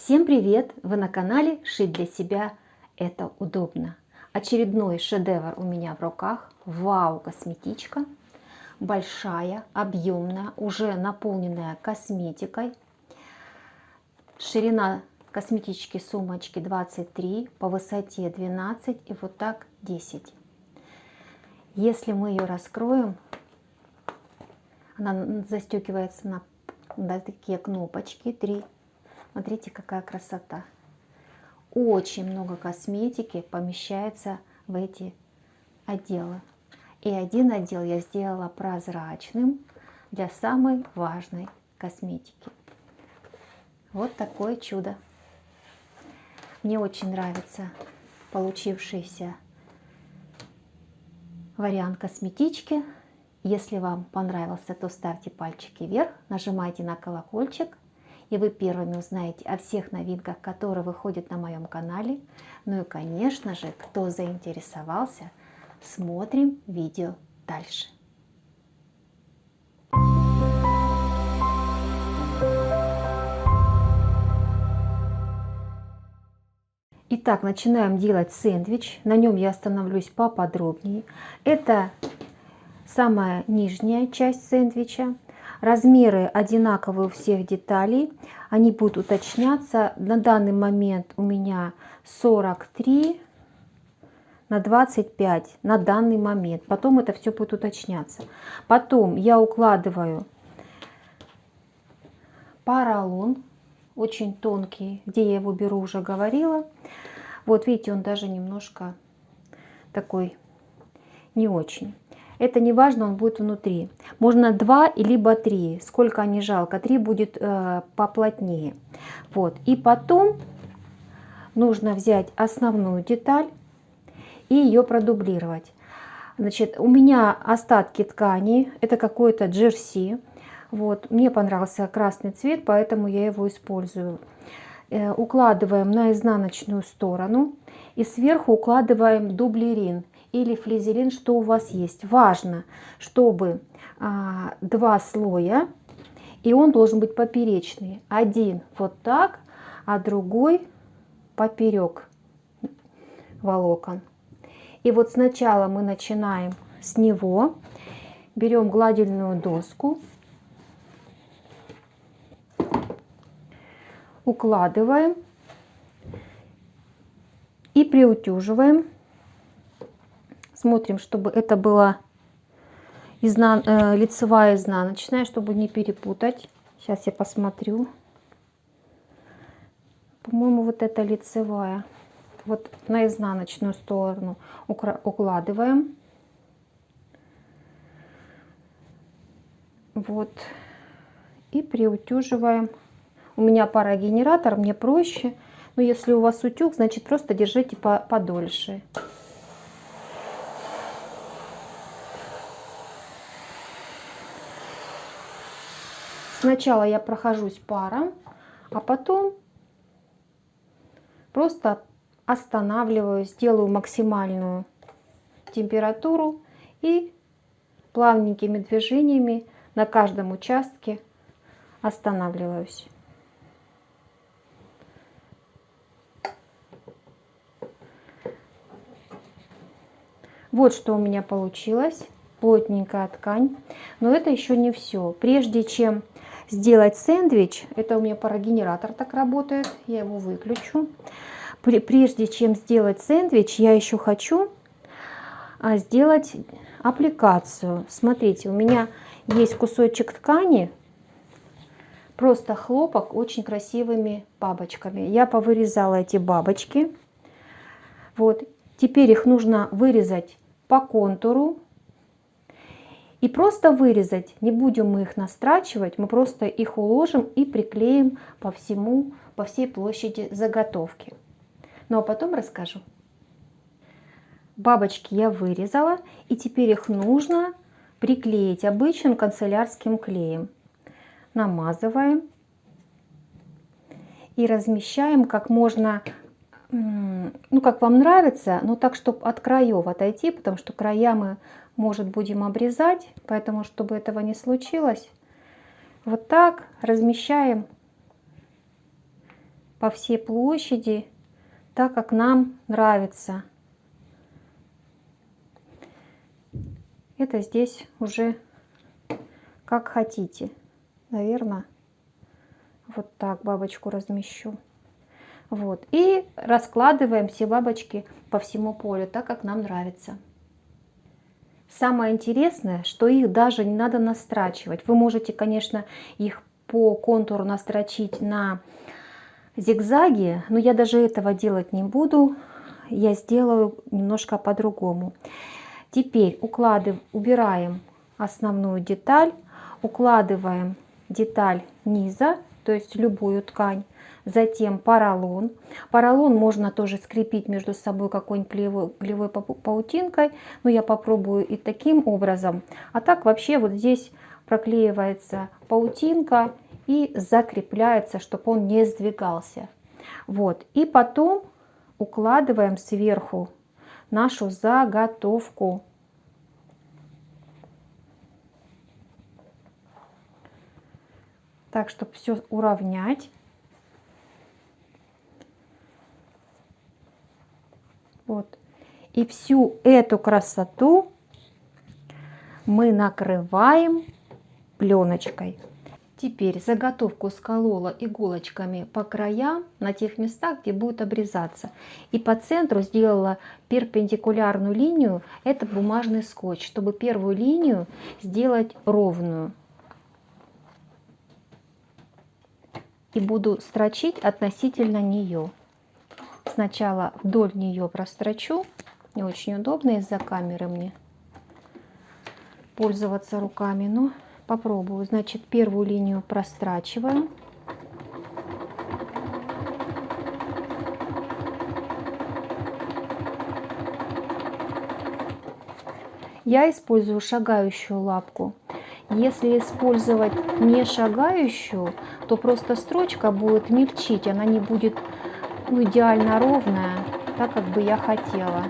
Всем привет! Вы на канале «Шить для себя это удобно». Очередной шедевр у меня в руках. Вау, косметичка. Большая, объемная, уже наполненная косметикой. Ширина косметички сумочки 23, по высоте 12 и вот так 10. Если мы ее раскроем, она застегивается на такие кнопочки 3. Смотрите, какая красота. Очень много косметики помещается в эти отделы. И один отдел я сделала прозрачным для самой важной косметики. Вот такое чудо. Мне очень нравится получившийся вариант косметички. Если вам понравился, то ставьте пальчики вверх, нажимайте на колокольчик. И вы первыми узнаете о всех новинках, которые выходят на моем канале. Ну и, конечно же, кто заинтересовался, смотрим видео дальше. Итак, начинаем делать сэндвич. На нем я остановлюсь поподробнее. Это самая нижняя часть сэндвича. Размеры одинаковые у всех деталей. Они будут уточняться. На данный момент у меня 43 на 25 на данный момент. Потом это все будет уточняться. Потом я укладываю поролон. Очень тонкий. Где я его беру, уже говорила. Вот видите, он даже немножко такой не очень. Это не важно, он будет внутри. Можно 2 либо 3, сколько не жалко. 3 будет поплотнее. Вот. И потом нужно взять основную деталь и ее продублировать. Значит, у меня остатки ткани, это какой-то джерси. Вот. Мне понравился красный цвет, поэтому я его использую. Укладываем на изнаночную сторону и сверху укладываем дублерин или флизелин, что у вас есть. Важно, чтобы 2 слоя, и он должен быть поперечный. Один вот так, а другой поперек волокон. И вот сначала мы начинаем с него, берем гладильную доску, укладываем и приутюживаем. Смотрим, чтобы это была лицевая, изнаночная, чтобы не перепутать. Сейчас я посмотрю. По-моему, вот это лицевая. Вот на изнаночную сторону укладываем. Вот. И приутюживаем. У меня парогенератор, мне проще. Но если у вас утюг, значит просто держите подольше. Сначала я прохожусь паром, а потом просто останавливаюсь, делаю максимальную температуру и плавненькими движениями на каждом участке останавливаюсь. Вот что у меня получилось. Плотненькая ткань. Но это еще не все. Прежде чем сделать сэндвич, это у меня парогенератор так работает, я его выключу. Прежде чем сделать сэндвич, я еще хочу сделать аппликацию. Смотрите, у меня есть кусочек ткани, просто хлопок, очень красивыми бабочками. Я повырезала эти бабочки. Вот. Теперь их нужно вырезать по контуру. И просто вырезать, не будем мы их настрачивать, мы просто их уложим и приклеим по всей площади заготовки. Ну а потом расскажу. Бабочки я вырезала, и теперь их нужно приклеить обычным канцелярским клеем. Намазываем и размещаем как можно, ну как вам нравится, но так, чтобы от краев отойти, потому что края мы, может, будем обрезать, поэтому, чтобы этого не случилось, вот так размещаем по всей площади, так как нам нравится. Это здесь уже как хотите. Наверное, вот так бабочку размещу. Вот. И раскладываем все бабочки по всему полю, так как нам нравится. Самое интересное, что их даже не надо настрачивать. Вы можете, конечно, их по контуру настрочить на зигзаги, но я даже этого делать не буду. Я сделаю немножко по-другому. Теперь убираем основную деталь, укладываем деталь низа, то есть любую ткань, затем поролон. Поролон можно тоже скрепить между собой какой-нибудь клеевой паутинкой, но я попробую и таким образом. А так вообще вот здесь проклеивается паутинка и закрепляется, чтобы он не сдвигался. Вот. И потом укладываем сверху нашу заготовку. Так, чтобы все уравнять. Вот. И всю эту красоту мы накрываем пленочкой. Теперь заготовку сколола иголочками по краям на тех местах, где будет обрезаться. И по центру сделала перпендикулярную линию, это бумажный скотч, чтобы первую линию сделать ровную. И буду строчить относительно нее. Сначала вдоль нее прострочу. Не очень удобно из-за камеры мне пользоваться руками, но попробую. Значит, первую линию прострачиваем. Я использую шагающую лапку. Если использовать не шагающую, то просто строчка будет мельчить, она не будет идеально ровная, так как бы я хотела.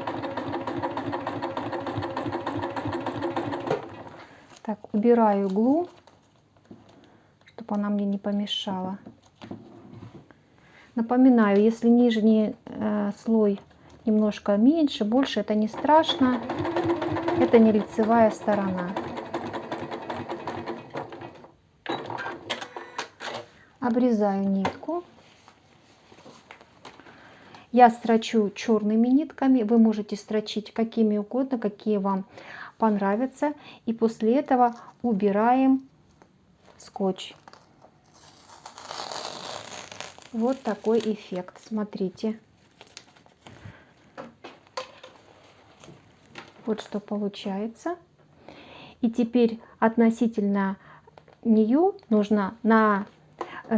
Так, убираю иглу, чтобы она мне не помешала. Напоминаю, если нижний слой немножко меньше, больше, это не страшно, это не лицевая сторона. Обрезаю нитку. Я строчу черными нитками, вы можете строчить какими угодно, какие вам понравятся. И после этого убираем скотч. Вот такой эффект, смотрите. Вот что получается. И теперь относительно нее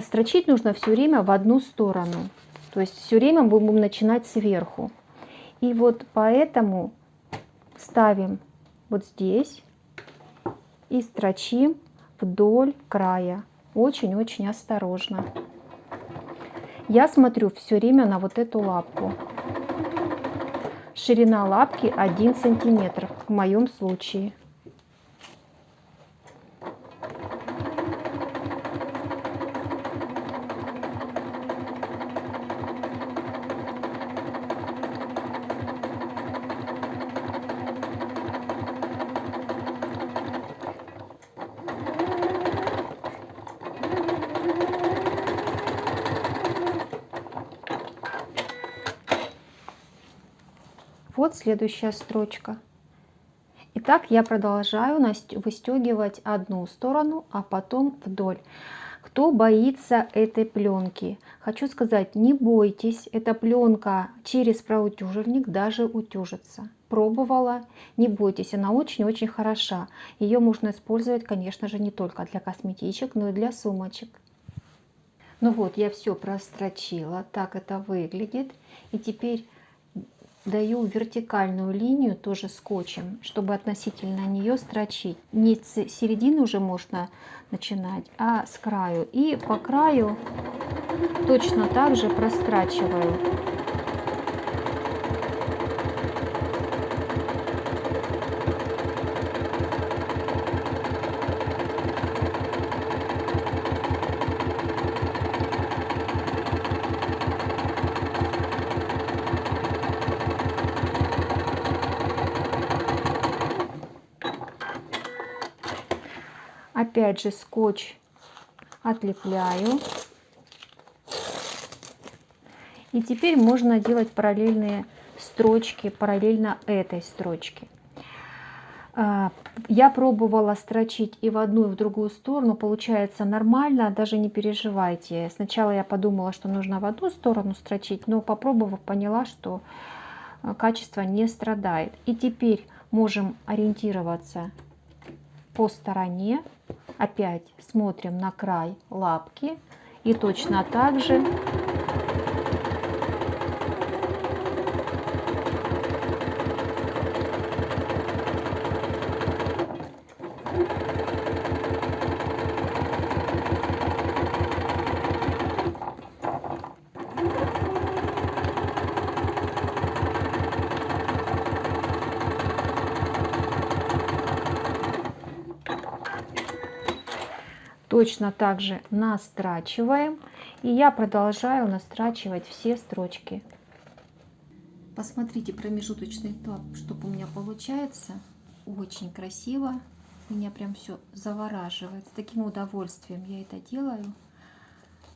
строчить нужно все время в одну сторону. То есть все время будем начинать сверху. И вот поэтому ставим вот здесь и строчим вдоль края. Очень-очень осторожно. Я смотрю все время на вот эту лапку. Ширина лапки 1 сантиметр в моем случае. Вот следующая строчка. Итак, я продолжаю выстегивать одну сторону, а потом вдоль. Кто боится этой пленки, хочу сказать, не бойтесь, эта пленка через проутюживник даже утюжится. Пробовала, не бойтесь, она очень-очень хороша. Ее можно использовать, конечно же, не только для косметичек, но и для сумочек. Ну вот, я все прострочила, так это выглядит. И теперь даю вертикальную линию тоже скотчем, чтобы относительно нее строчить. Не с середины уже можно начинать, а с краю. И по краю точно так же прострачиваю. Опять же скотч отлепляю. И теперь можно делать параллельные строчки, параллельно этой строчке. Я пробовала строчить и в одну, и в другую сторону. Получается нормально, даже не переживайте. Сначала я подумала, что нужно в одну сторону строчить, но попробовав, поняла, что качество не страдает. И теперь можем ориентироваться по стороне. Опять смотрим на край лапки. И точно так же точно так же настрачиваем. И я продолжаю настрачивать все строчки. Посмотрите промежуточный этап, что у меня получается. Очень красиво. Меня прям все завораживает. С таким удовольствием я это делаю.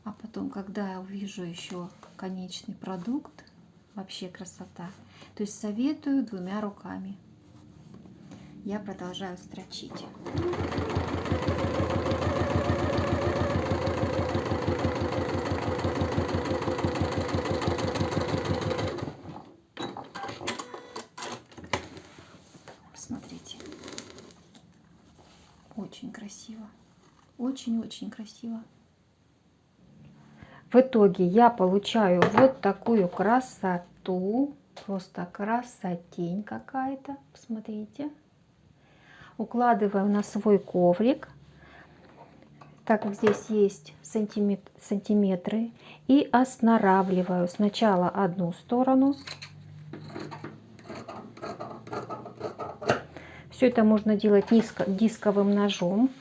А потом, когда я увижу еще конечный продукт, вообще красота. То есть советую двумя руками. Я продолжаю строчить. Смотрите, очень красиво, очень-очень красиво. В итоге я получаю вот такую красоту, просто красотень какая-то, посмотрите. Укладываю на свой коврик, так как здесь есть сантиметры, и оснаравливаю сначала одну сторону. Все это можно делать дисковым ножом.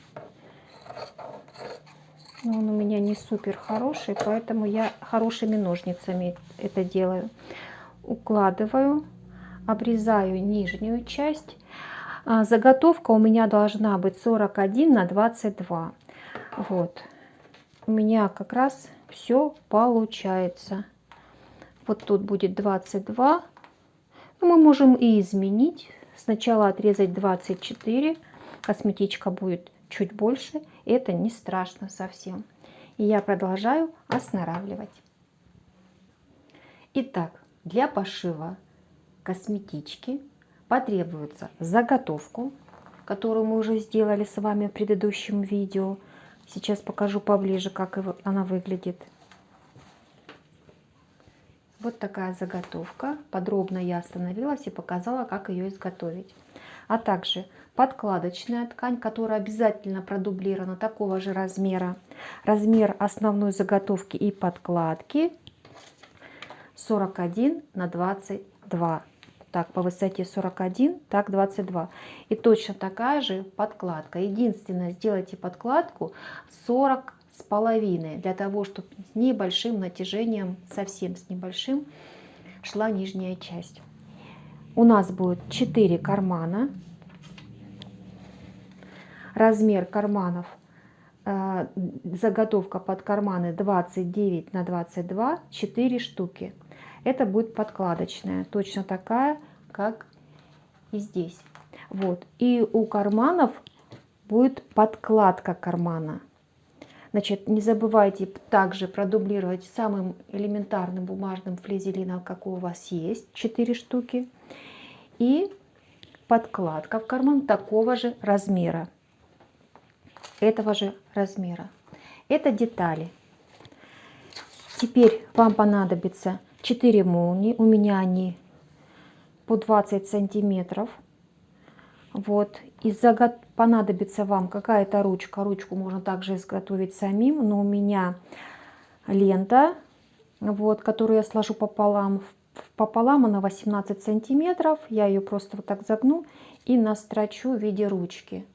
Но он у меня не супер хороший, поэтому я хорошими ножницами это делаю. Укладываю, обрезаю нижнюю часть. Заготовка у меня должна быть 41 на 22. Вот. У меня как раз все получается. Вот тут будет 22. Но мы можем и изменить. Сначала отрезать 24, косметичка будет чуть больше, это не страшно совсем. И я продолжаю оснаравливать. Итак, для пошива косметички потребуется заготовку, которую мы уже сделали с вами в предыдущем видео. Сейчас покажу поближе, как она выглядит. Вот такая заготовка. Подробно я остановилась и показала, как ее изготовить. А также подкладочная ткань, которая обязательно продублирована такого же размера. Размер основной заготовки и подкладки 41 на 22. Так, по высоте 41, так 22. И точно такая же подкладка. Единственное, сделайте подкладку 40 с половиной, для того, чтобы с небольшим натяжением, совсем с небольшим, шла нижняя часть. У нас будет 4 кармана. Размер карманов, заготовка под карманы 29 на 22, 4 штуки. Это будет подкладочная, точно такая, как и здесь. Вот. И у карманов будет подкладка кармана. Значит, не забывайте также продублировать самым элементарным бумажным флизелином, какой у вас есть, 4 штуки. И подкладка в карман такого же размера. Этого же размера. Это детали. Теперь вам понадобится 4 молнии. У меня они по 20 сантиметров. Вот. И понадобится вам какая-то ручка. Ручку можно также изготовить самим, но у меня лента, вот, которую я сложу пополам. Пополам она 18 сантиметров. Я ее просто вот так загну и настрочу в виде ручки.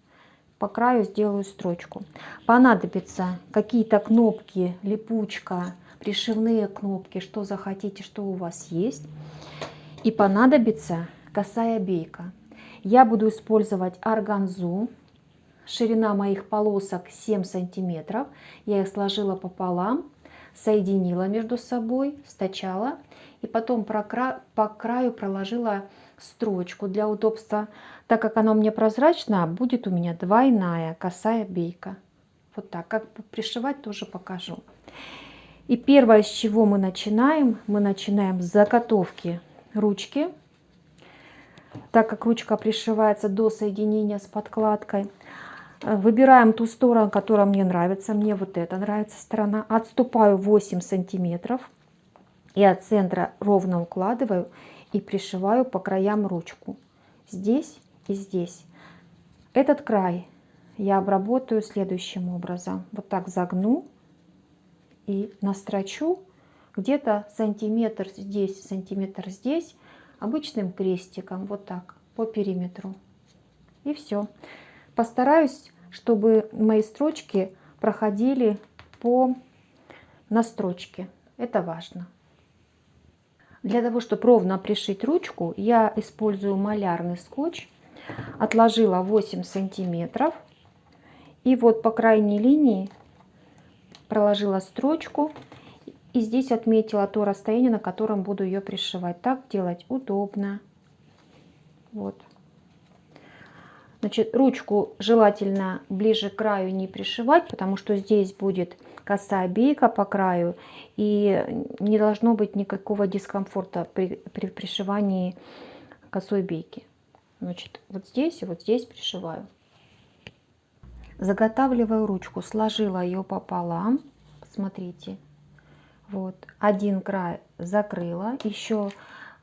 По краю сделаю строчку. Понадобятся какие-то кнопки, липучка, пришивные кнопки, что захотите, что у вас есть. И понадобится косая бейка. Я буду использовать органзу ширина моих полосок 7 сантиметров. Я их сложила пополам, соединила между собой, стачала. И потом по краю проложила строчку для удобства. Так как она у меня прозрачная, будет у меня двойная косая бейка. Вот так. Как пришивать, тоже покажу. И первое, с чего мы начинаем с заготовки ручки. Так как ручка пришивается до соединения с подкладкой, выбираем ту сторону, которая мне нравится. Мне вот эта нравится сторона. Отступаю 8 сантиметров и от центра ровно укладываю и пришиваю по краям ручку. Здесь и здесь. Этот край я обработаю следующим образом. Вот так загну и настрочу где-то сантиметр здесь, обычным крестиком, вот так, по периметру. И все. Постараюсь, чтобы мои строчки проходили по настрочке. Это важно. Для того, чтобы ровно пришить ручку, я использую малярный скотч. Отложила 8 сантиметров. И вот по крайней линии проложила строчку. И здесь отметила то расстояние, на котором буду ее пришивать. Так делать удобно. Вот. Значит, ручку желательно ближе к краю не пришивать, потому что здесь будет косая бейка по краю. И не должно быть никакого дискомфорта при пришивании косой бейки. Значит, вот здесь и вот здесь пришиваю. Заготавливаю ручку, сложила ее пополам. Смотрите. Вот, один край закрыла, еще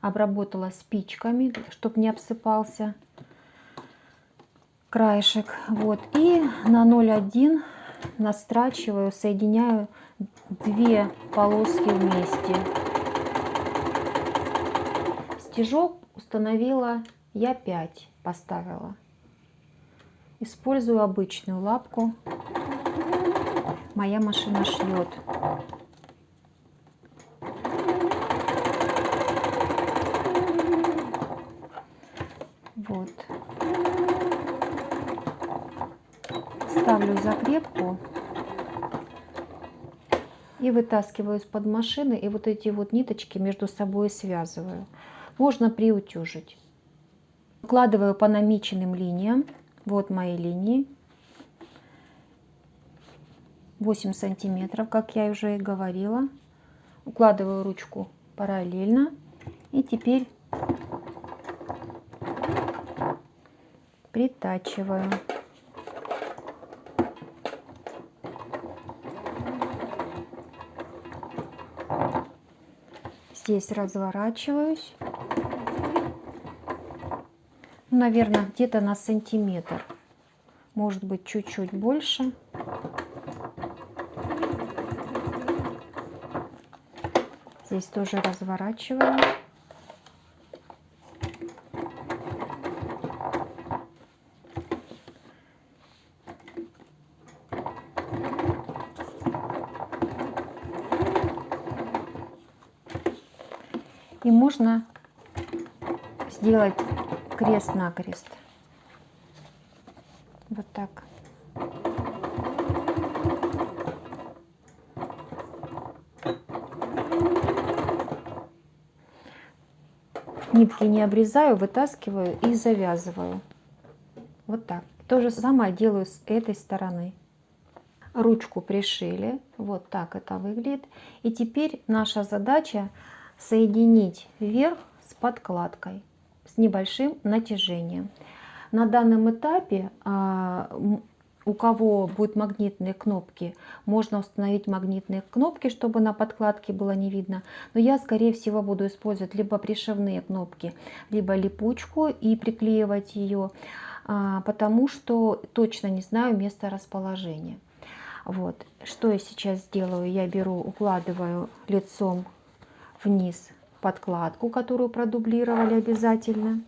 обработала спичками, чтобы не обсыпался краешек. Вот, и на 0,1 настрачиваю, соединяю 2 полоски вместе. Стежок установила я 5, поставила. Использую обычную лапку. Моя машина шьет. Вот. Ставлю закрепку и вытаскиваю из-под машины, и вот эти вот ниточки между собой связываю. Можно приутюжить. Укладываю по намеченным линиям. Вот мои линии. 8 сантиметров, как я уже и говорила. Укладываю ручку параллельно. И теперь притачиваю. Здесь разворачиваюсь. Наверное, где-то на сантиметр. Может быть, чуть-чуть больше. Здесь тоже разворачиваю. И можно сделать крест-накрест. Вот так. Нитки не обрезаю, вытаскиваю и завязываю. Вот так. То же самое делаю с этой стороны. Ручку пришили. Вот так это выглядит. И теперь наша задача соединить верх с подкладкой с небольшим натяжением. На данном этапе у кого будут магнитные кнопки, можно установить магнитные кнопки, чтобы на подкладке было не видно. Но я, скорее всего, буду использовать либо пришивные кнопки, либо липучку и приклеивать ее, потому что точно не знаю место расположения. Вот. Что я сейчас делаю? Я беру, укладываю лицом вниз подкладку, которую продублировали обязательно.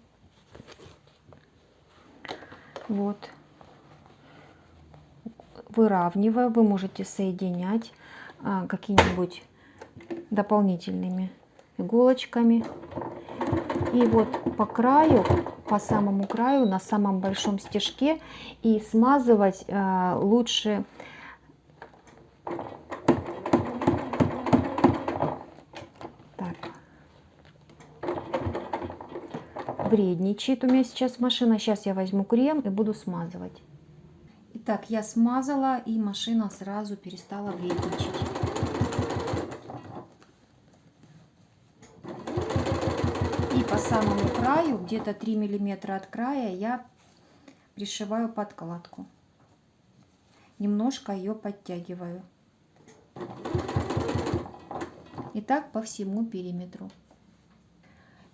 Вот. Выравниваю. Вы можете соединять какими-нибудь дополнительными иголочками. И вот по краю, по самому краю, на самом большом стежке, и смазывать лучше так. Вредничает у меня сейчас машина. Сейчас я возьму крем и буду смазывать. Итак, я смазала, и машина сразу перестала вредничать. И по самому краю, где-то 3 миллиметра от края, я пришиваю подкладку. Немножко ее подтягиваю. И так по всему периметру.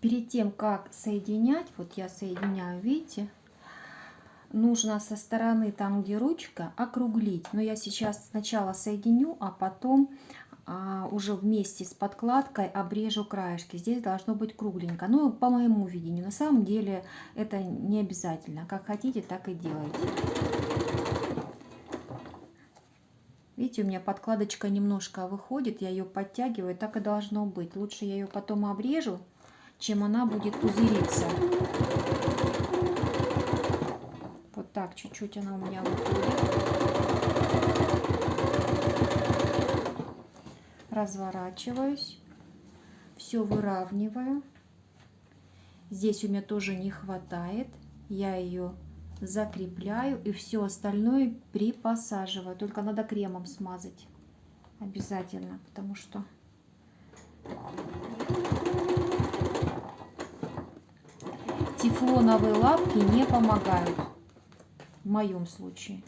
Перед тем, как соединять, вот я соединяю, видите, нужно со стороны, там где ручка, округлить. Но я сейчас сначала соединю, а потом уже вместе с подкладкой обрежу краешки. Здесь должно быть кругленько. Ну, по моему видению. На самом деле это не обязательно. Как хотите, так и делайте. Видите, у меня подкладочка немножко выходит, я ее подтягиваю, так и должно быть. Лучше я ее потом обрежу, чем она будет пузыриться. Вот так, чуть-чуть она у меня выходит. Разворачиваюсь, все выравниваю. Здесь у меня тоже не хватает, я ее закрепляю и все остальное припосаживаю. Только надо кремом смазать обязательно, потому что тефлоновые лапки не помогают в моем случае.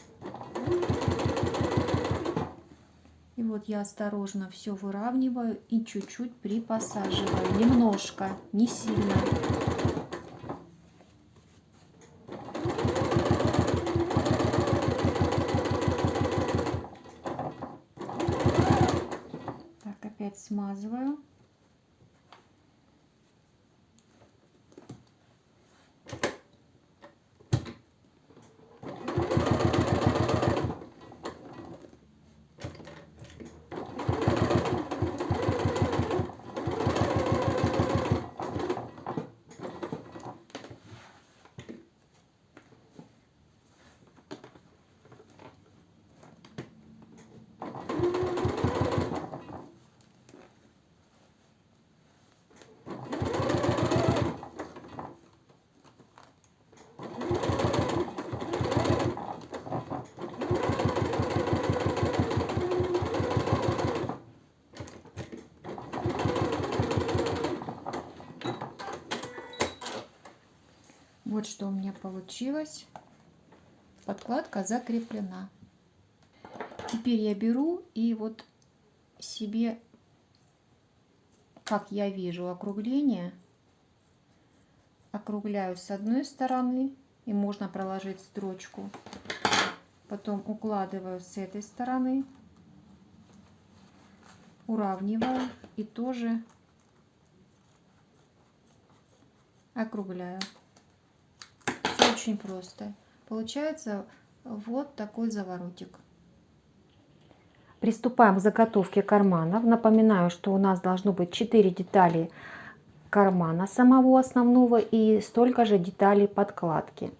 И вот я осторожно все выравниваю и чуть-чуть припосаживаю, немножко, не сильно. Так, опять смазываю. Вот что у меня получилось. Подкладка закреплена. Теперь я беру и вот себе, как я вижу округление, округляю с одной стороны, и можно проложить строчку. Потом укладываю с этой стороны, уравниваю и тоже округляю. Все очень просто. Получается вот такой заворотик. Приступаем к заготовке карманов. Напоминаю, что у нас должно быть 4 детали кармана самого основного и столько же деталей подкладки.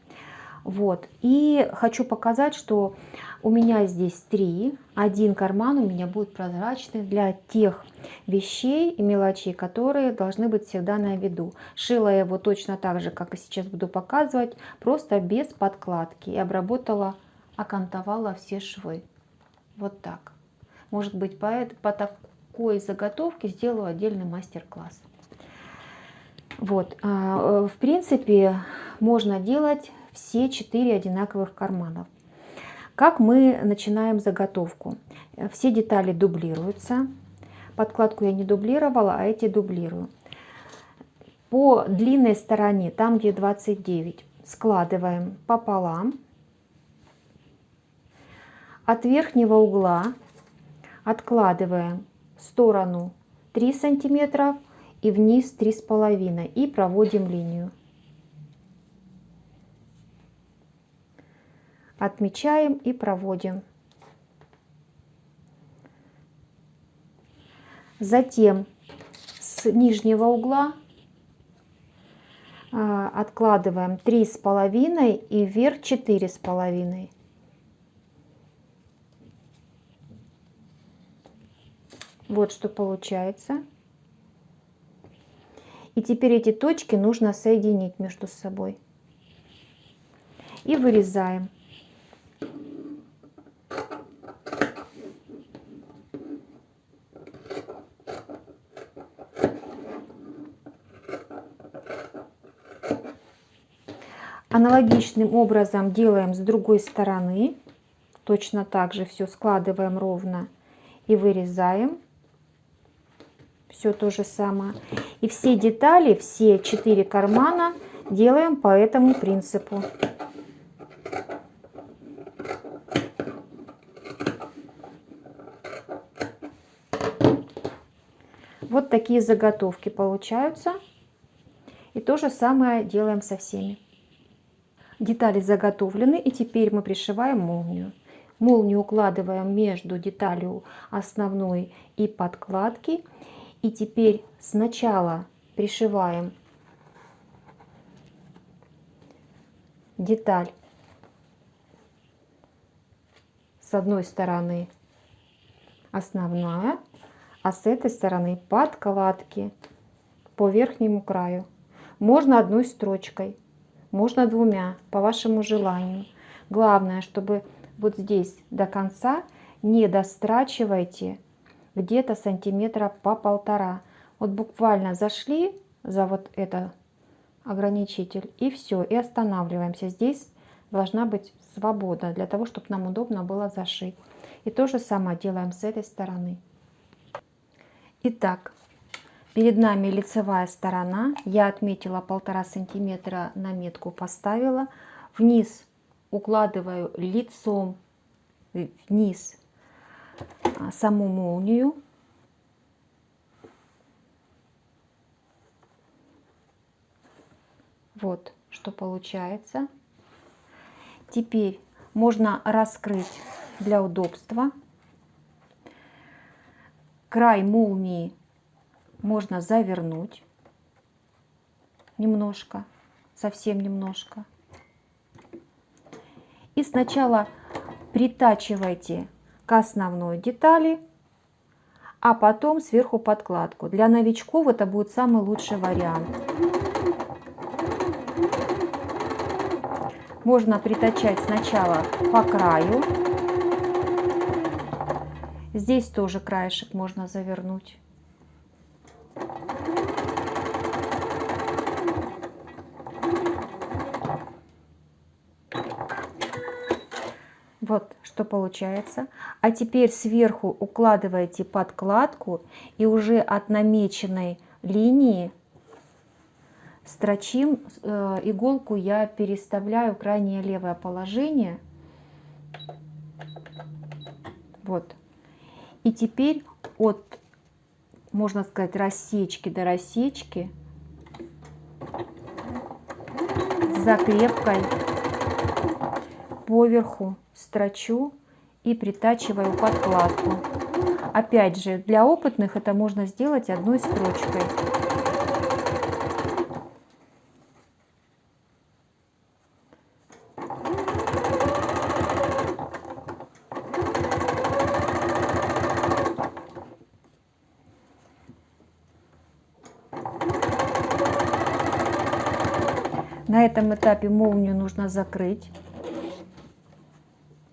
Вот. И хочу показать, что у меня здесь 3. Один карман у меня будет прозрачный для тех вещей и мелочей, которые должны быть всегда на виду. Шила я его точно так же, как и сейчас буду показывать, просто без подкладки. И обработала, окантовала все швы. Вот так. Может быть, по такой заготовке сделаю отдельный мастер-класс. Вот. В принципе, можно делать все 4 одинаковых карманов. Как мы начинаем заготовку? Все детали дублируются. Подкладку я не дублировала, а эти дублирую. По длинной стороне, там где 29, складываем пополам. От верхнего угла откладываем в сторону 3 сантиметра и вниз 3,5 и проводим линию. Отмечаем и проводим. Затем с нижнего угла откладываем 3,5 и вверх 4,5. Вот что получается. И теперь эти точки нужно соединить между собой. И вырезаем. Аналогичным образом делаем с другой стороны. Точно так же все складываем ровно и вырезаем. Все то же самое. И все детали, все 4 кармана делаем по этому принципу. Вот такие заготовки получаются. И то же самое делаем со всеми. Детали заготовлены, и теперь мы пришиваем молнию. Молнию укладываем между деталью основной и подкладки. И теперь сначала пришиваем деталь с одной стороны основная, а с этой стороны подкладки по верхнему краю. Можно одной строчкой, можно двумя, по вашему желанию. Главное, чтобы вот здесь до конца не дострачивайте где-то сантиметра по 1,5. Вот буквально зашли за вот этот ограничитель и все, и останавливаемся. Здесь должна быть свобода для того, чтобы нам удобно было зашить. И то же самое делаем с этой стороны. Итак, перед нами лицевая сторона. Я отметила 1,5 сантиметра, наметку поставила. Вниз укладываю лицом вниз саму молнию. Вот что получается. Теперь можно раскрыть для удобства. Край молнии можно завернуть немножко, совсем немножко. И сначала притачивайте к основной детали, а потом сверху подкладку. Для новичков это будет самый лучший вариант. Можно притачать сначала по краю. Здесь тоже краешек можно завернуть. Вот что получается. А теперь сверху укладываете подкладку и уже от намеченной линии строчим. Иголку я переставляю в крайнее левое положение. Вот. И теперь от, можно сказать, рассечки до рассечки с закрепкой поверху строчу и притачиваю подкладку. Опять же, для опытных это можно сделать одной строчкой. На этом этапе молнию нужно закрыть.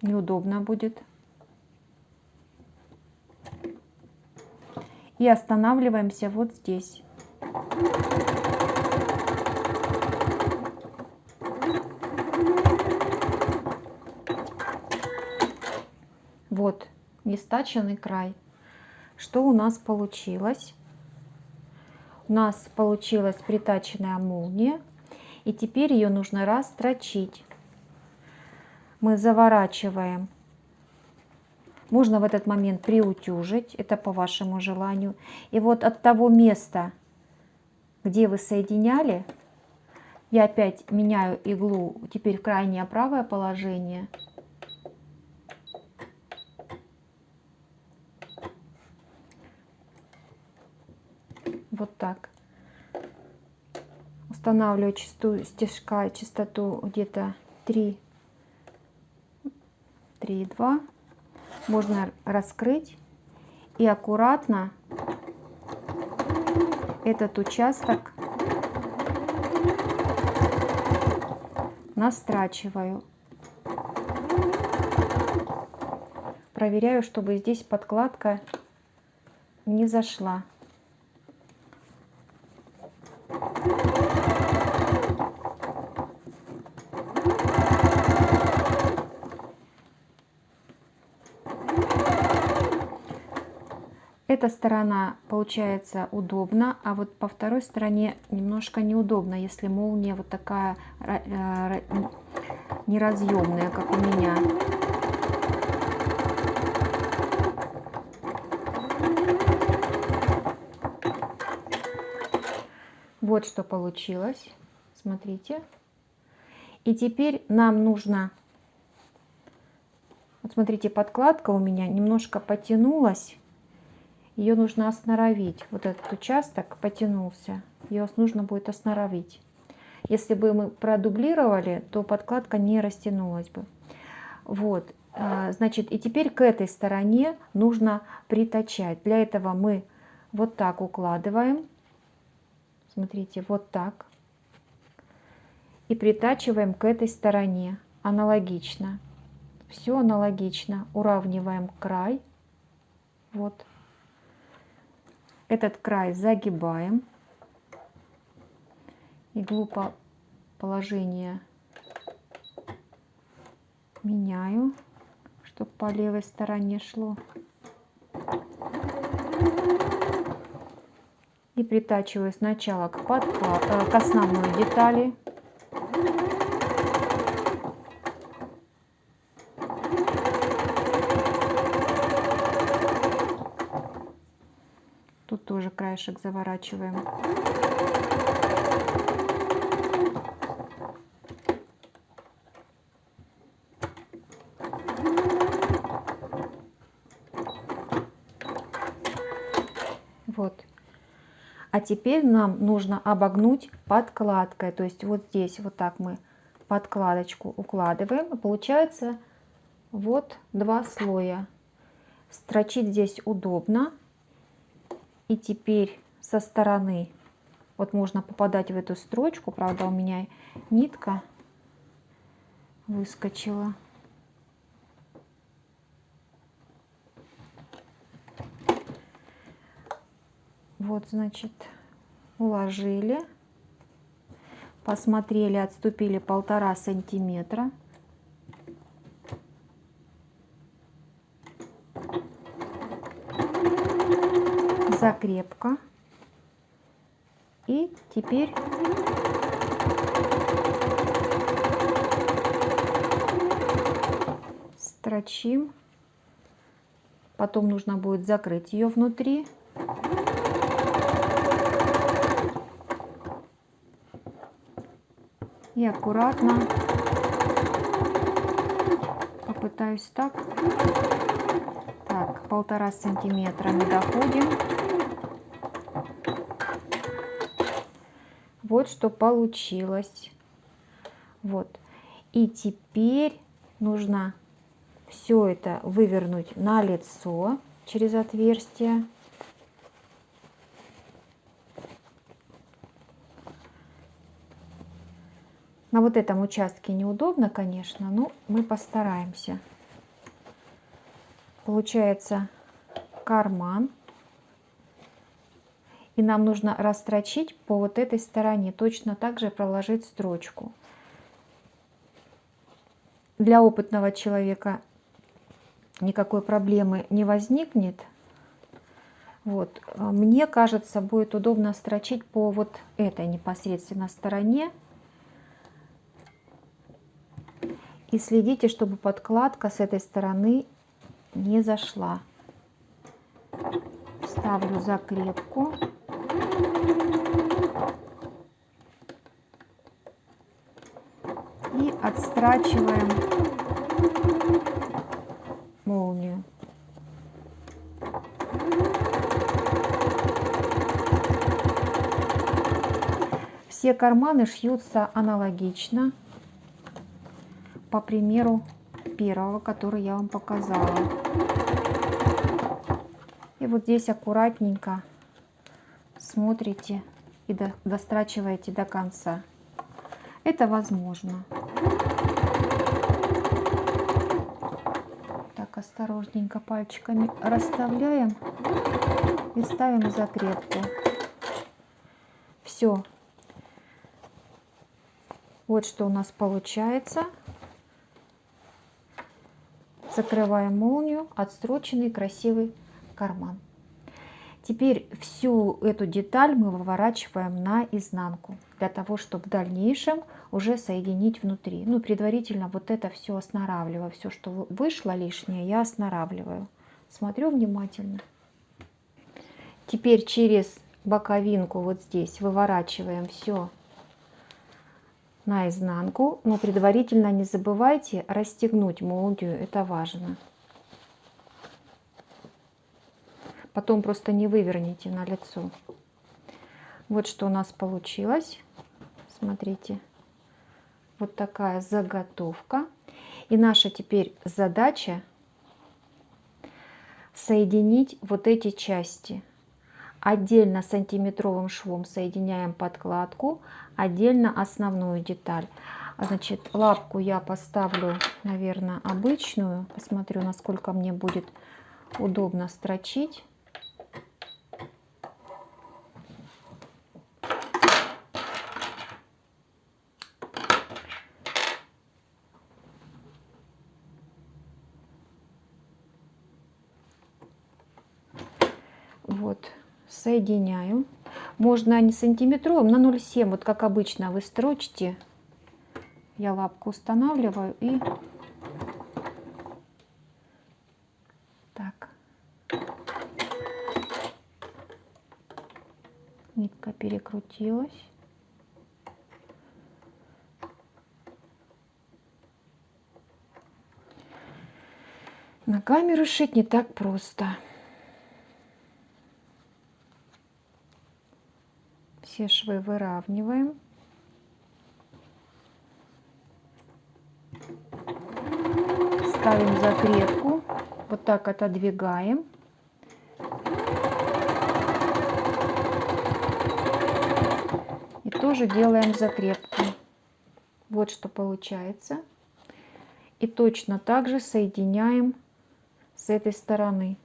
Неудобно будет. И останавливаемся вот здесь. Вот нестаченный край. Что у нас получилось? У нас получилась притаченная молния. И теперь ее нужно расстрочить. Мы заворачиваем. Можно в этот момент приутюжить, это по вашему желанию. И вот от того места, где вы соединяли, я опять меняю иглу, теперь в крайнее правое положение. Вот так. устанавливаю стежка частоту где-то 3,2. Можно раскрыть и аккуратно этот участок настрачиваю. Проверяю, чтобы здесь подкладка не зашла. Эта сторона получается удобно, а вот по второй стороне немножко неудобно, если молния вот такая неразъемная, как у меня. Вот что получилось. Смотрите. И теперь нам нужно... Вот смотрите, подкладка у меня немножко потянулась. Ее нужно осноровить. Вот этот участок потянулся. Ее нужно будет осноровить. Если бы мы продублировали, то подкладка не растянулась бы. Вот. Значит, и теперь к этой стороне нужно притачать. Для этого мы вот так укладываем. Смотрите, вот так. И притачиваем к этой стороне. Аналогично. Все аналогично. Уравниваем край. Вот. Этот край загибаем. Иглу положение меняю, чтобы по левой стороне шло. И притачиваю сначала к основной детали. Тут тоже краешек заворачиваем. Вот. А теперь нам нужно обогнуть подкладкой. То есть вот здесь вот так мы подкладочку укладываем. И получается вот два слоя. Строчить здесь удобно. И теперь со стороны вот можно попадать в эту строчку. Правда, у меня нитка выскочила. Вот, значит, уложили, посмотрели, отступили 1,5 сантиметра. Закрепка. И теперь строчим. Потом нужно будет закрыть ее внутри. И аккуратно попытаюсь так. Так, 1,5 сантиметра не доходим. Вот что получилось. Вот. И теперь нужно все это вывернуть на лицо через отверстие. На вот этом участке неудобно, конечно, но мы постараемся. Получается карман. И нам нужно растрочить по вот этой стороне. Точно так же проложить строчку. Для опытного человека никакой проблемы не возникнет. Вот. Мне кажется, будет удобно строчить по вот этой непосредственно стороне. И следите, чтобы подкладка с этой стороны не зашла. Ставлю закрепку. И отстрачиваем молнию. Все карманы шьются аналогично, по примеру первого, который я вам показала. И вот здесь аккуратненько смотрите и дострачиваете до конца. Это возможно. Так, осторожненько пальчиками расставляем и ставим закрепку. Все. Вот что у нас получается. Закрываем молнию, отстроченный красивый карман. Теперь всю эту деталь мы выворачиваем наизнанку, для того, чтобы в дальнейшем уже соединить внутри. Ну, предварительно вот это все оснаравливаю. Все, что вышло лишнее, я оснаравливаю. Смотрю внимательно. Теперь через боковинку вот здесь выворачиваем все наизнанку, но предварительно не забывайте расстегнуть молнию, это важно. Потом просто не выверните на лицо. Вот что у нас получилось. Смотрите, вот такая заготовка. И наша теперь задача соединить вот эти части. Отдельно сантиметровым швом соединяем подкладку, отдельно основную деталь. Значит, лапку я поставлю, наверное, обычную. Посмотрю, насколько мне будет удобно строчить. Вот, соединяю. Можно не сантиметровым, на 0,7, вот как обычно вы строчите. Я лапку устанавливаю и так. Нитка перекрутилась. На камеру шить не так просто. Все швы выравниваем. Ставим закрепку. Вот так отодвигаем. И тоже делаем закрепку. Вот что получается. И точно так же соединяем с этой стороны.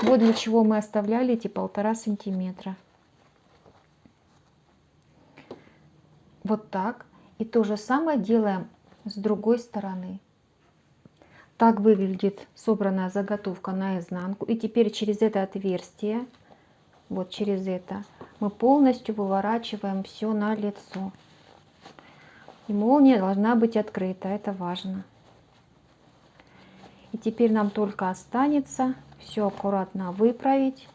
Вот для чего мы оставляли эти 1,5 сантиметра. Вот так. И то же самое делаем с другой стороны. Так выглядит собранная заготовка наизнанку. И теперь через это отверстие, вот через это, мы полностью выворачиваем все на лицо. И молния должна быть открыта, это важно. И теперь нам только останется все аккуратно выправить.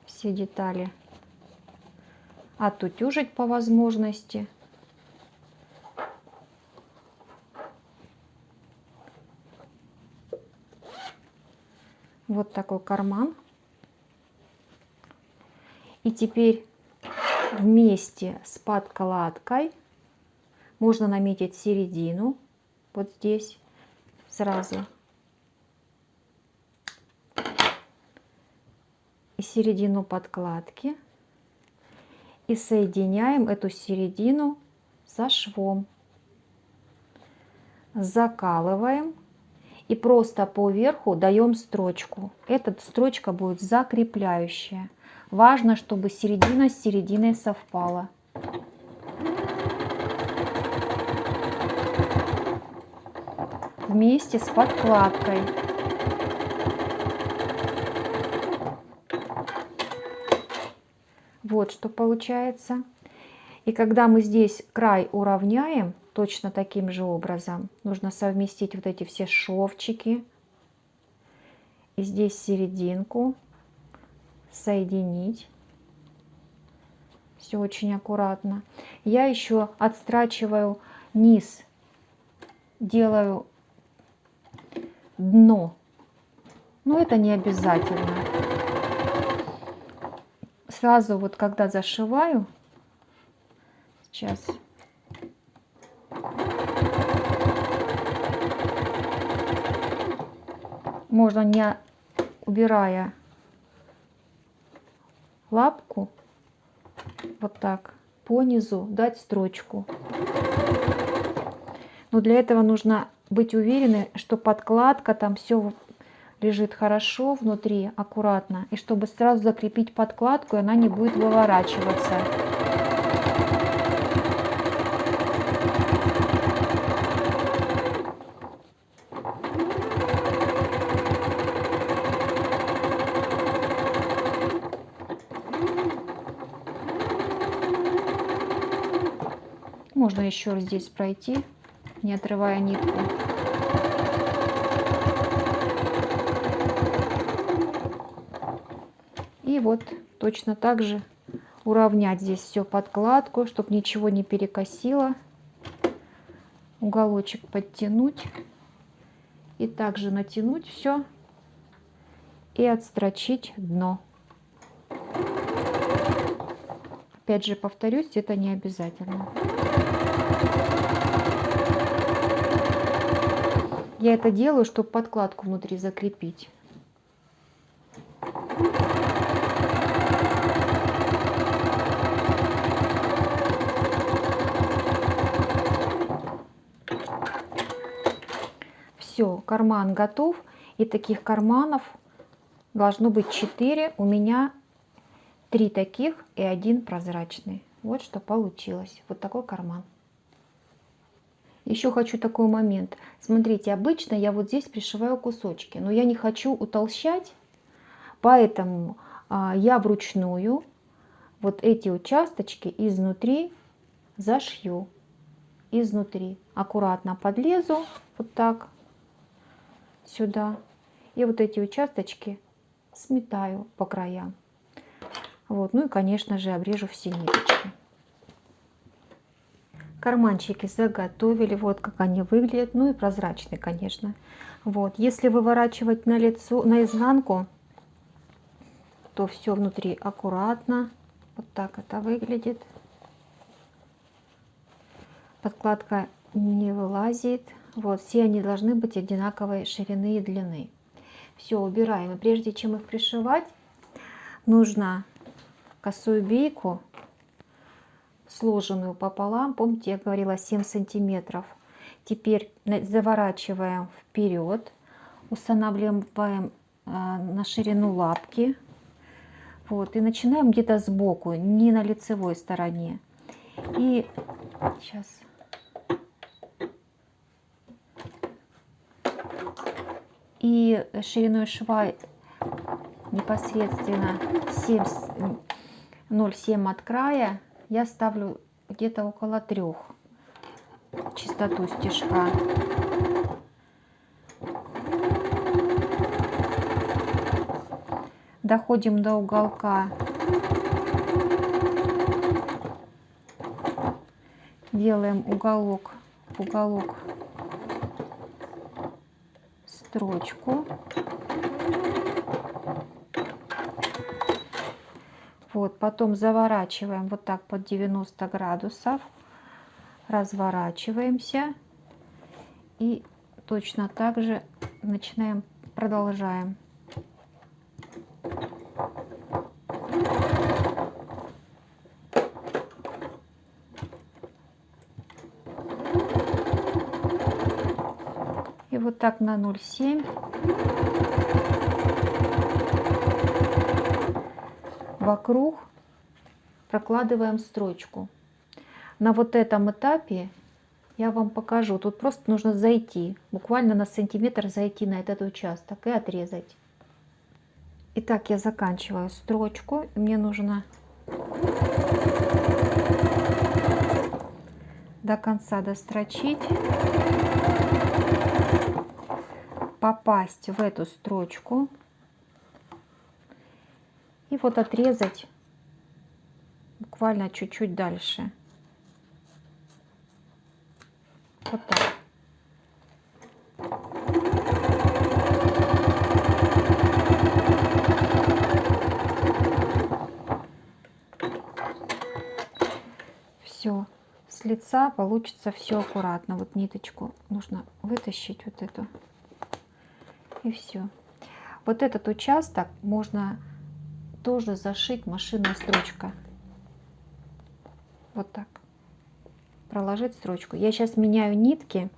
Все детали отутюжить по возможности. Вот такой карман. И теперь вместе с подкладкой можно наметить середину. Вот здесь сразу. И середину подкладки. И соединяем эту середину со швом. Закалываем. И просто по верху даем строчку. Эта строчка будет закрепляющая. Важно, чтобы середина с серединой совпала. Вместе с подкладкой. Вот что получается. И когда мы здесь край уравняем, точно таким же образом, нужно совместить вот эти все шовчики. И здесь серединку соединить. Все очень аккуратно. Я еще отстрачиваю низ, делаю дно. Но это не обязательно. Сразу вот когда зашиваю, сейчас можно, не убирая лапку, вот так по низу дать строчку. Но для этого нужно быть уверены, что подкладка, там все лежит хорошо внутри, аккуратно, и чтобы сразу закрепить подкладку, и она не будет выворачиваться. Можно еще здесь пройти, не отрывая нитку. И вот точно так же уравнять здесь все подкладку, чтобы ничего не перекосило. Уголочек подтянуть. И также натянуть все. И отстрочить дно. Опять же повторюсь, это не обязательно. Я это делаю, чтобы подкладку внутри закрепить. Все, карман готов. И таких карманов должно быть 4. У меня 3 таких и 1 прозрачный. Вот что получилось. Вот такой карман. Еще хочу такой момент. Смотрите, обычно я вот здесь пришиваю кусочки, но я не хочу утолщать, поэтому я вручную вот эти участочки изнутри зашью. Изнутри аккуратно подлезу вот так сюда. И вот эти участочки сметаю по краям. Вот. Ну и, конечно же, обрежу все ниточки. Карманчики заготовили, вот как они выглядят, ну и прозрачные, конечно. Вот, если выворачивать на лицо, наизнанку, то все внутри аккуратно, вот так это выглядит. Подкладка не вылазит, вот, все они должны быть одинаковой ширины и длины. Все убираем, и прежде чем их пришивать, нужно косую бейку, сложенную пополам, помните, я говорила 7 сантиметров. Теперь заворачиваем вперед, устанавливаем на ширину лапки, вот, и начинаем где-то сбоку, не на лицевой стороне. И сейчас и шириной шва непосредственно 0,7 от края я ставлю где-то около 3 частоту стежка. Доходим до уголка, делаем уголок в уголок строчку. Вот, потом заворачиваем вот так под 90 градусов, разворачиваемся и точно так же начинаем, продолжаем. И вот так на 0,7 вокруг прокладываем строчку. На вот этом этапе я вам покажу. Тут просто нужно зайти, буквально на сантиметр зайти на этот участок и отрезать. Итак, я заканчиваю строчку. Мне нужно до конца дострочить, попасть в эту строчку И вот отрезать буквально чуть-чуть дальше. Вот так. Все. С лица получится все аккуратно. Вот ниточку нужно вытащить вот эту. И все. Вот этот участок можно тоже зашить машинной строчкой. Вот так. Проложить строчку. Я сейчас меняю нитки,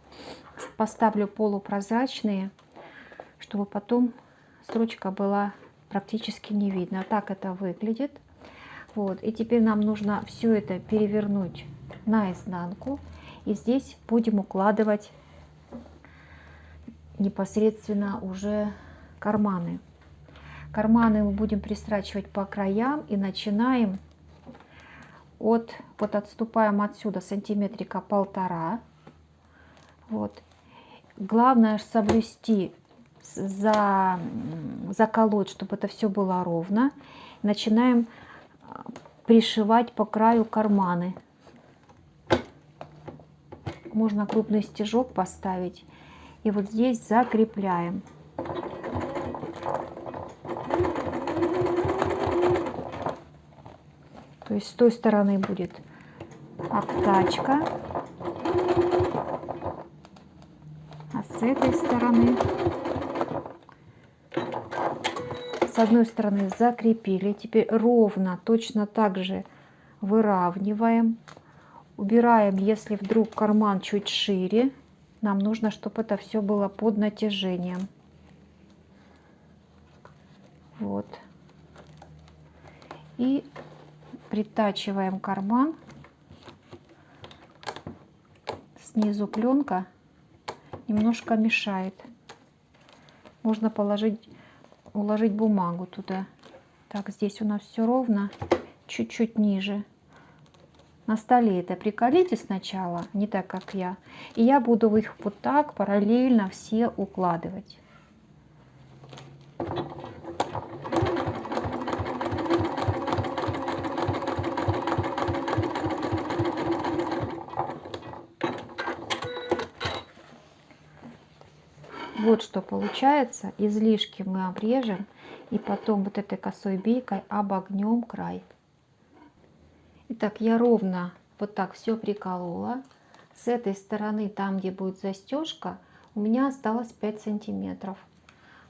поставлю полупрозрачные, чтобы потом строчка была практически не видно. Так это выглядит. Вот. И теперь нам нужно все это перевернуть наизнанку. И здесь будем укладывать непосредственно уже карманы. Карманы мы будем пристрачивать по краям и начинаем вот отступаем отсюда сантиметрика 1,5. Вот. Главное соблюсти, заколоть, чтобы это все было ровно. Начинаем пришивать по краю карманы. Можно крупный стежок поставить. И вот здесь закрепляем. То есть с той стороны будет обтачка, а с этой стороны, с одной стороны закрепили, теперь ровно, точно так же выравниваем, убираем, если вдруг карман чуть шире, нам нужно, чтобы это все было под натяжением. Вот. И притачиваем карман. Снизу пленка немножко мешает. Можно уложить бумагу туда. Так, здесь у нас все ровно, чуть-чуть ниже. На столе это приколите сначала, не так, как я. И я буду их вот так параллельно все укладывать. Вот что получается. Излишки мы обрежем и потом вот этой косой бейкой обогнем край. Итак, я ровно вот так все приколола. С этой стороны, там где будет застежка, у меня осталось 5 сантиметров.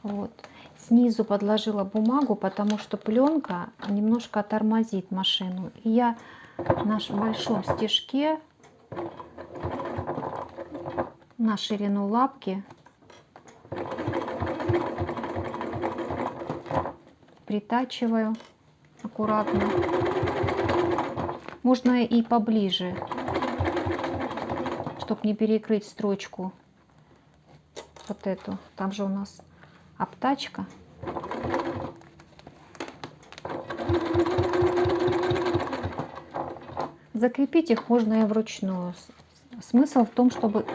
Вот. Снизу подложила бумагу, потому что пленка немножко тормозит машину. И я на большом стежке на ширину лапки притачиваю аккуратно. Можно и поближе, чтобы не перекрыть строчку вот эту. Там же у нас обтачка. Закрепить их можно и вручную. Смысл в том, чтобы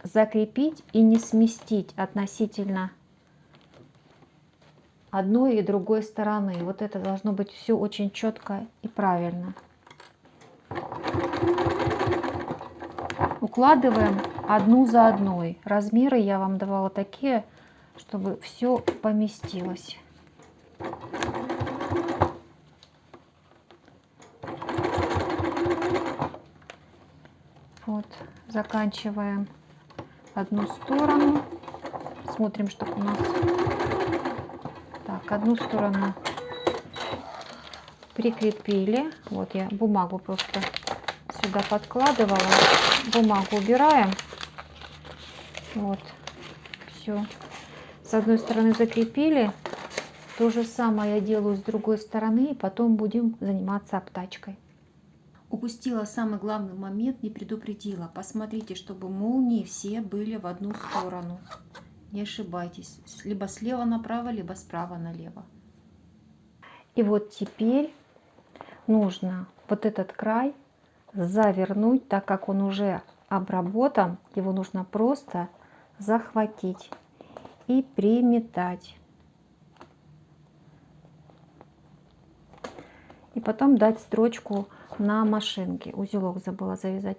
закрепить и не сместить относительно одной и другой стороны. Вот это должно быть все очень четко и правильно. Укладываем одну за одной. Размеры я вам давала такие, чтобы все поместилось. Вот, заканчиваем одну сторону. Смотрим, чтобы у нас... Так, одну сторону прикрепили. Вот я бумагу просто сюда подкладывала. Бумагу убираем. Вот, все. С одной стороны закрепили. То же самое я делаю с другой стороны. И потом будем заниматься обтачкой. Упустила самый главный момент, не предупредила. Посмотрите, чтобы молнии все были в одну сторону. Не ошибайтесь. Либо слева направо, либо справа налево. И вот теперь нужно вот этот край завернуть, так как он уже обработан. Его нужно просто захватить и приметать. потом дать строчку на машинке. Узелок забыла завязать.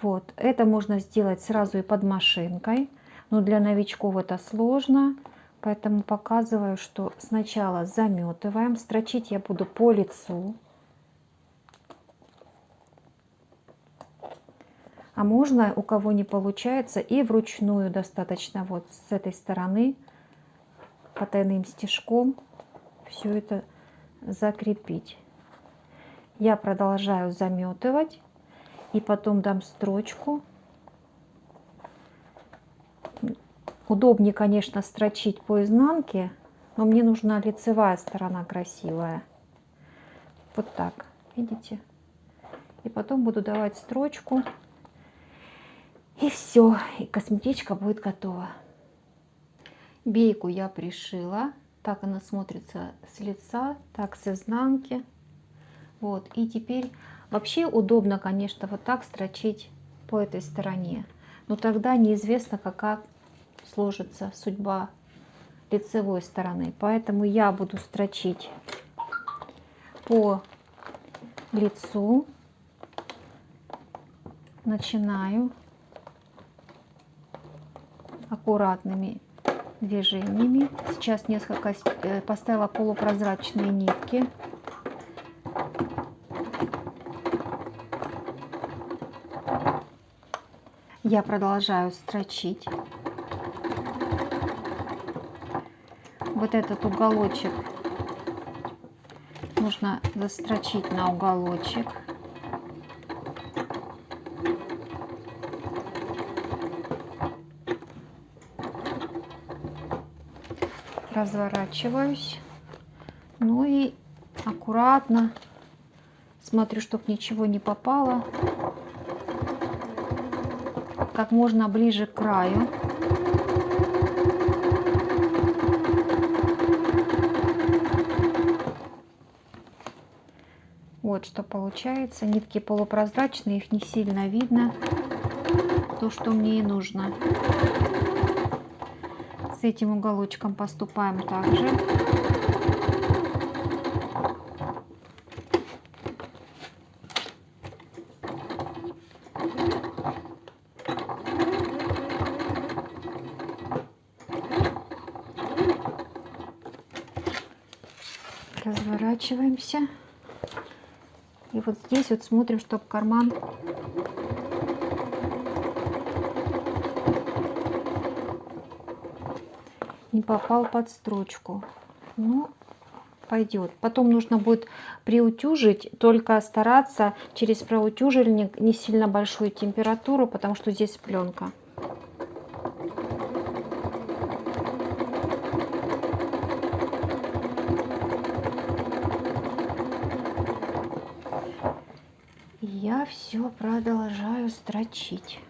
Вот, это можно сделать сразу и под машинкой, но для новичков это сложно, поэтому показываю, что сначала заметываем. Строчить я буду по лицу. А можно, у кого не получается, и вручную достаточно вот с этой стороны потайным стежком все это закрепить. Я продолжаю заметывать и потом дам строчку. Удобнее, конечно, строчить по изнанке, но мне нужна лицевая сторона красивая. Вот так, видите? И потом буду давать строчку. И все, и косметичка будет готова. Бейку я пришила. Так она смотрится с лица, так с изнанки. Вот, и теперь вообще удобно, конечно, вот так строчить по этой стороне. Но тогда неизвестно, какая сложится судьба лицевой стороны. Поэтому я буду строчить по лицу. Начинаю аккуратными движениями. Сейчас несколько поставила полупрозрачные нитки. Я продолжаю строчить. Вот этот уголочек нужно застрочить на уголочек. Разворачиваюсь, ну и аккуратно смотрю, чтобы ничего не попало, как можно ближе к краю. Вот что получается. Нитки полупрозрачные, их не сильно видно. То, что мне и нужно. С этим уголочком поступаем также. Разворачиваемся. И вот здесь вот смотрим, чтобы карман не попал под строчку. Ну, пойдет. Потом нужно будет приутюжить, только стараться через проутюжильник, не сильно большую температуру, потому что здесь пленка. И я все продолжаю строчить.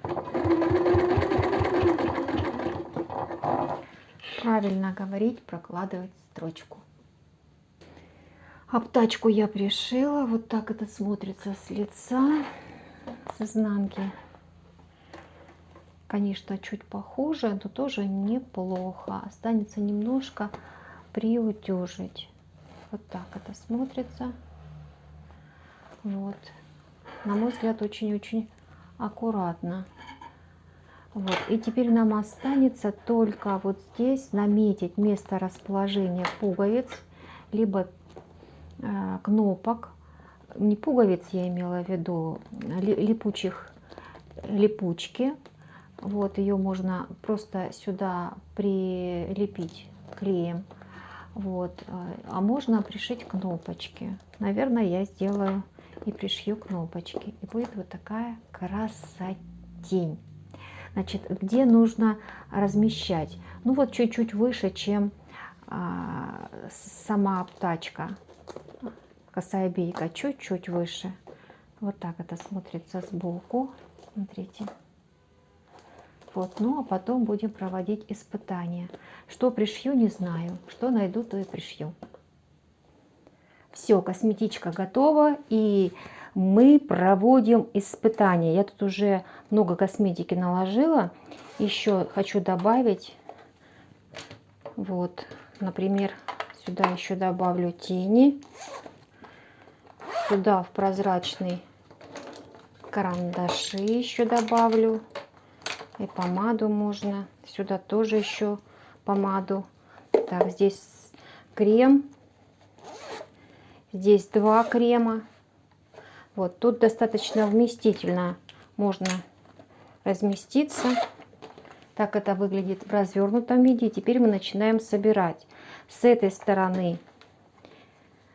Правильно говорить, прокладывать строчку. Обтачку я пришила. Вот так это смотрится с лица, с изнанки. Конечно, чуть похуже, но тоже неплохо. Останется немножко приутюжить. Вот так это смотрится. Вот. На мой взгляд, очень-очень аккуратно. Вот. И теперь нам останется только вот здесь наметить место расположения пуговиц, либо кнопок. Не пуговиц я имела в виду, липучки. Вот, ее можно просто сюда прилепить клеем. Вот. А можно пришить кнопочки. Наверное, я сделаю и пришью кнопочки. И будет вот такая красотень. Значит, где нужно размещать? Ну вот чуть-чуть выше, чем сама обтачка. Косая бейка чуть-чуть выше. Вот так это смотрится сбоку. Смотрите. Вот, ну а потом будем проводить испытания. Что пришью, не знаю. Что найду, то и пришью. Все, косметичка готова, и мы проводим испытания. Я тут уже много косметики наложила. Еще хочу добавить, вот, например, сюда еще добавлю тени. сюда в прозрачный карандаши еще добавлю. И помаду можно. Сюда тоже еще помаду. Так, здесь крем. Здесь 2 крема. Вот тут достаточно вместительно можно разместиться. Так это выглядит в развернутом виде. И теперь мы начинаем собирать. С этой стороны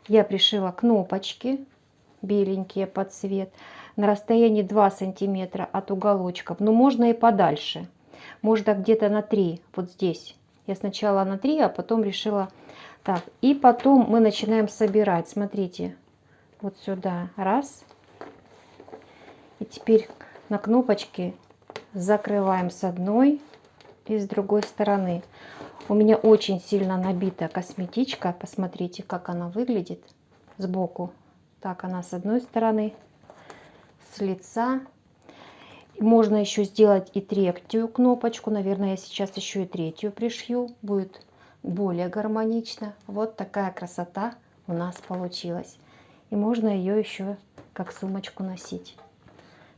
я пришила кнопочки беленькие под цвет на расстоянии 2 сантиметра от уголочков. Но можно и подальше. Можно где-то на 3. Вот здесь. Я сначала на 3, а потом решила... Так, и потом мы начинаем собирать. Смотрите. Вот сюда. Раз. И теперь на кнопочки закрываем с одной и с другой стороны. У меня очень сильно набита косметичка. Посмотрите, как она выглядит сбоку. Так, она с одной стороны, с лица. Можно еще сделать и 3-ю кнопочку. Наверное, я сейчас еще и 3-ю пришью. Будет более гармонично. Вот такая красота у нас получилась. И можно ее еще как сумочку носить.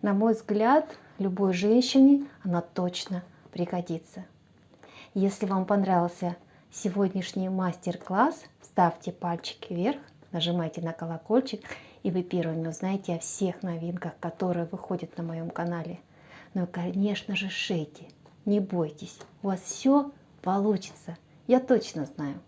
На мой взгляд, любой женщине она точно пригодится. Если вам понравился сегодняшний мастер-класс, ставьте пальчики вверх, нажимайте на колокольчик, и вы первыми узнаете о всех новинках, которые выходят на моем канале. Ну и, конечно же, шейте, не бойтесь, у вас все получится, я точно знаю.